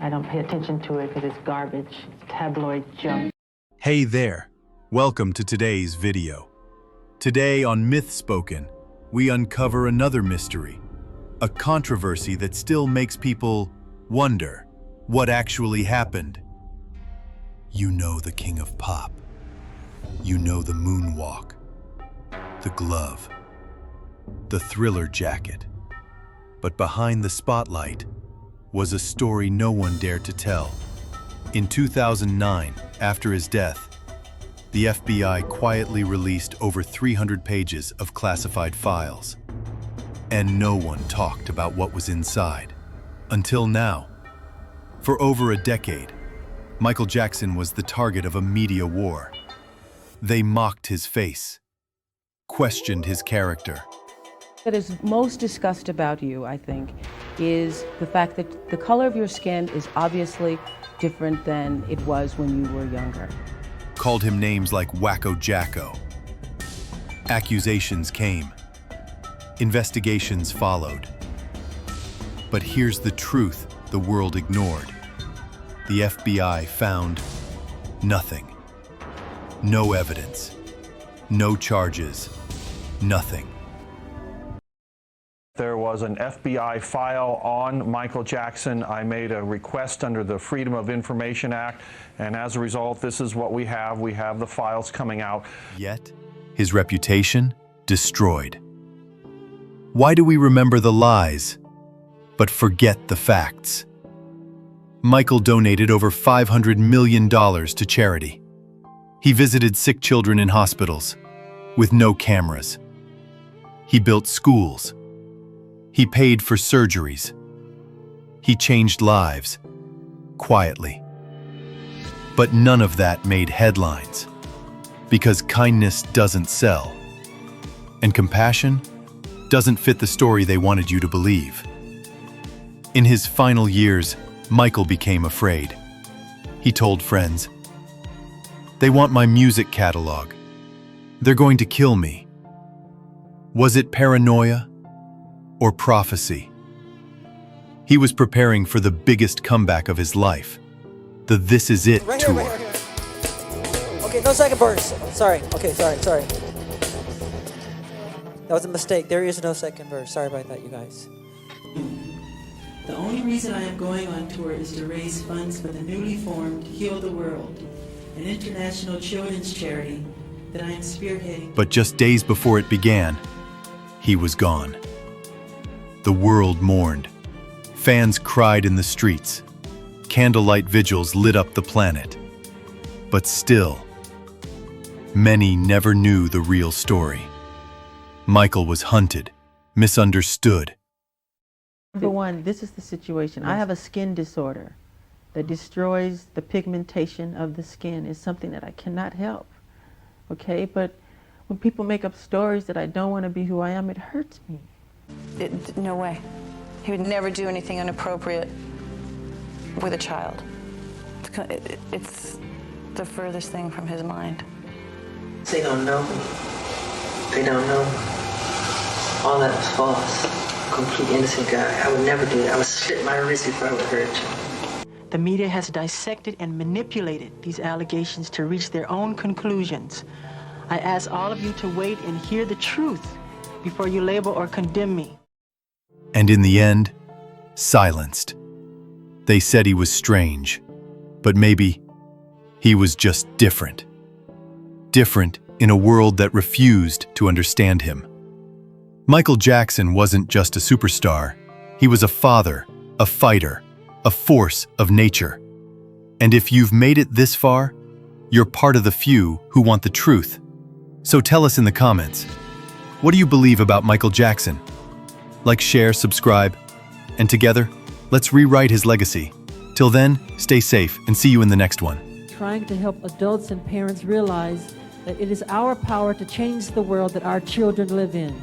I don't pay attention to it because it's garbage, it's tabloid junk. Hey there, welcome to today's video. Today on Myth Spoken, we uncover another mystery, a controversy that still makes people wonder what actually happened. You know the king of pop. You know the moonwalk, the glove, the Thriller jacket. But behind the spotlight was a story no one dared to tell. In 2009, after his death, the FBI quietly released over 300 pages of classified files. And no one talked about what was inside. Until now. For over a decade, Michael Jackson was the target of a media war. They mocked his face, questioned his character. What is most discussed about you, I think, is the fact that the color of your skin is obviously different than it was when you were younger. Called him names like Wacko Jacko. Accusations came. Investigations followed. But here's the truth the world ignored. The FBI found nothing. No evidence. No charges. Nothing. There was an FBI file on Michael Jackson. I made a request under the Freedom of Information Act, and as a result, this is what we have. We have the files coming out. Yet, his reputation destroyed. Why do we remember the lies, but forget the facts? Michael donated over $500 million to charity. He visited sick children in hospitals with no cameras. He built schools. He paid for surgeries. He changed lives, quietly. But none of that made headlines, because kindness doesn't sell, and compassion doesn't fit the story they wanted you to believe. In his final years, Michael became afraid. He told friends, "They want my music catalog. They're going to kill me." Was it paranoia? Or prophecy? He was preparing for the biggest comeback of his life, the This Is It tour. Right here. Okay, no second verse. Sorry. Okay, sorry. That was a mistake. There is no second verse. Sorry about that, you guys. The only reason I am going on tour is to raise funds for the newly formed Heal the World, an international children's charity that I am spearheading. But just days before it began, he was gone. The world mourned. Fans cried in the streets. Candlelight vigils lit up the planet. But still, many never knew the real story. Michael was hunted, misunderstood. Number one, this is the situation. I have a skin disorder that destroys the pigmentation of the skin. It's something that I cannot help, okay? But when people make up stories that I don't want to be who I am, it hurts me. No way. He would never do anything inappropriate with a child. It's the furthest thing from his mind. They don't know me. They don't know me. All that was false. Complete innocent guy. I would never do that. I would slit my wrist if I would hurt you. The media has dissected and manipulated these allegations to reach their own conclusions. I ask all of you to wait and hear the truth before you label or condemn me. And in the end, silenced. They said he was strange, but maybe he was just different. Different in a world that refused to understand him. Michael Jackson wasn't just a superstar. He was a father, a fighter, a force of nature. And if you've made it this far, you're part of the few who want the truth. So tell us in the comments, what do you believe about Michael Jackson? Like, share, subscribe, and together, let's rewrite his legacy. Till then, stay safe and see you in the next one. Trying to help adults and parents realize that it is our power to change the world that our children live in.